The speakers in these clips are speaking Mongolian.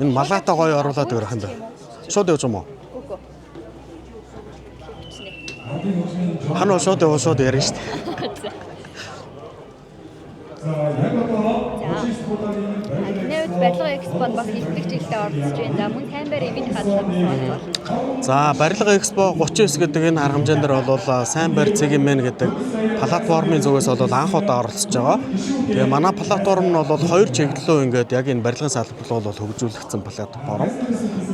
Энэ малаата гоё оруулаад өгөх юм байна. Шууд явж юм уу? Үгүй. Ханаа шууд ярина шүү дээ. Тэнэвд барилга экспонд бас илтгэж жилдээ оролцож байна. За мөн Таймбар имийн хаалт. За барилга экспо 39 гэдэг энэ арга хэмжээнд дээр бол сайн барь цэгийн гэдэг платформын зүгээс бол анх удаа оролцож байгаа. Тэгээ манай платформ нь бол хоёр чиглэлөө ингээд яг энэ барилгын салбар бол хөгжүүлэгдсэн платформ.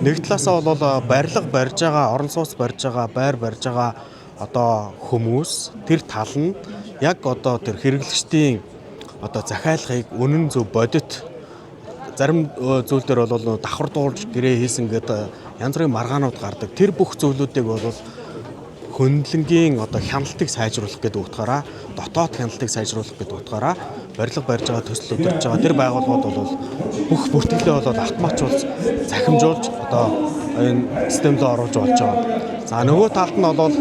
Нэг талаасаа бол барилга барьж байгаа, орон сууц барьж байгаа, байр барьж байгаа одоо хүмүүс тэр тал нь яг одоо тэр хэрэглэгчдийн одоо захиалгыг үнэн зөв бодит зарим зүйл дээр бол давхар дуулж гэрээ хийсэн гэдэг янз бүрийн маргаанууд гардаг. Тэр бүх зүйлүүдийг бол хөндлөнгийн одоо хяналтыг сайжруулах гэдэг утгаараа дотоод хяналтыг сайжруулах гэдэг утгаараа барилга барьж байгаа төсөл өдөрж байгаа тэр байгууллагууд бол бүх бүртгэлээ бол автоматжуулж захимжуулж одоо энэ системд оруулж болж байгаа. За нөгөө талд нь бол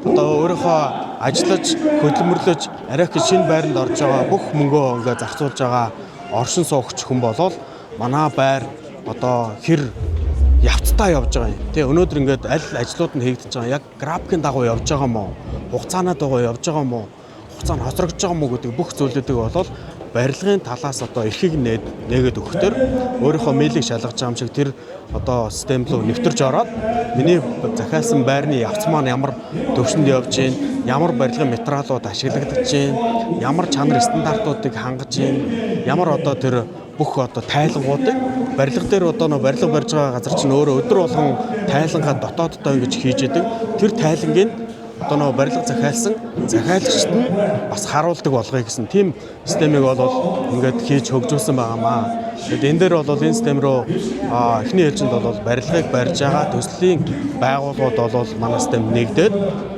одоо өөрийнхөө ажиллаж хөдөлмөрлөж арайх шинэ байранд орж байгаа бүх мөнгөө ингээ зарцуулж байгаа оршин суугч хүн болол манай байр одоо хэр явцтай явж байгаа юм. Тэ өнөөдөр ингээд аль ажлууд нь хийгдэж байгаа яг графикийн дагуу явж байгаа юм уу? Хугацааны дагуу явж байгаа юм уу? Хугацаа нь хоцрогдож байгаа юм уу гэдэг бүх зүйлүүдийг бол барилгын талаас одоо эрхийг нээгээд өгөхтөр өөрийнхөө мэйлийг шалгаж байгаа юм шиг тэр одоо систем руу нэвтэрж ороод миний захиалсан байрны явц маань ямар төвшөнд явж гин, ямар барилгын материалууд ашиглагдаж гин, ямар чанар стандартуудыг хангаж гин, ямар одоо тэр бүх одоо тайлангуудыг барилга дээр одоо нөө барилга барьж байгаа газар чинь өөрөө өдөр болгон тайлангаа дотооддоо ингэж хийж идэг. Тэр тайлангийн одоо нөө барилга захиалсан захиалагчд нь бас харуулдаг болгоё гэсэн тийм системийг бол ингээд хийж хөгжүүлсэн байгаамаа. Тэгэд энэ дээр бол энэ систем рүү эхний ээлжинд бол барилгыг барьж байгаа төслийн байгууллагууд бол манай систем нэгдээд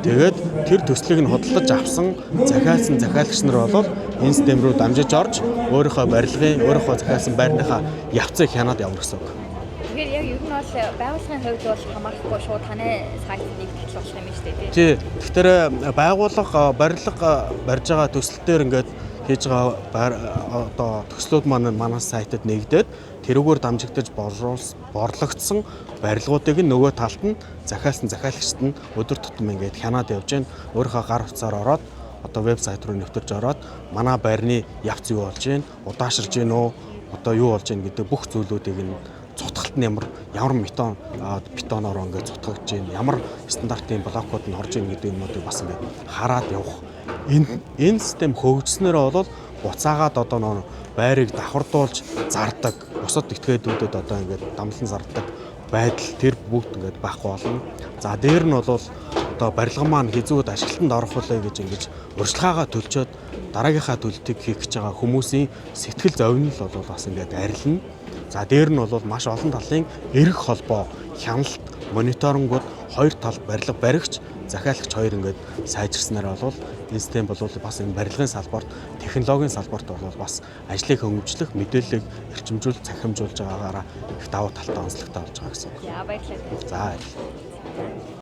тэгээд тэр төслийг нь худалдаж авсан захиалсан захиалагч нар бол энэ систем рүү дамжиж орж өөрийнхөө барилгын өөрийнхөө захиалсан байрныхаа явцыг хянаад явна гэсэн үг. Тэгэхээр яг ер нь бол байгууллагын хувьд бол хамаарахгүй шууд таны сайт нэгтгэл болох юм шүү дээ. Тий. Тэгэхээр байгууллага барилга барьж байгаа төсөл дээр ингээд хийж байгаа одоо төслүүд манай сайтад нэгдээд тэрүүгээр дамжигдаж борлогдсон барилгуудыг нөгөө талд нь захиалсан захиалагчд нь өдөр тутам ингээд хянаад явж гэн өөрийнхөө гар утсаар ороод одоо вебсайт руу нэвтэрж ороод манай байрны явц юу болж гэн удаашрж гэн үү одоо юу болж гэн гэдэг бүх зүйлүүдийг нь цутгалт нь ямар бетоноор ингээд цутгагдж гэн ямар стандартын блокууд нь орж гэн гэдэг юмнуудыг бас ингээд хараад явах. Энэ систем хөгжснээр бол буцаагаад одоо нөө байрыг давхардуулж зардаг бусад этгээдүүдэд одоо ингээд дамлан зардаг байдал тэр бүгд ингээд байхгүй болно. За дээр нь бол одоо барилга маань хизүүд ашиглалтанд орох үлээ гэж ингэж урьдчилгаагаа төлчөөд дараагийнхаа төлөлтийг хийх гэж байгаа хүмүүсийн сэтгэл зовнил бол бас ингээд арилна. За дээр нь бол маш олон талын эрх холбоо, хяналт, мониторингууд хоёр тал барилга баригч, захиалагч хоёр ингээд сайжирснаар бол энэ систем бол бас энэ барилгын салбарт, технологийн салбарт бол бас ажлыг хөгжүүлэх, мэдээллийг эрчимжүүлж, захимжуулж байгаагаараа их давуу талтай онцлогтой болж байгаа гэсэн үг. За баярлалаа. За.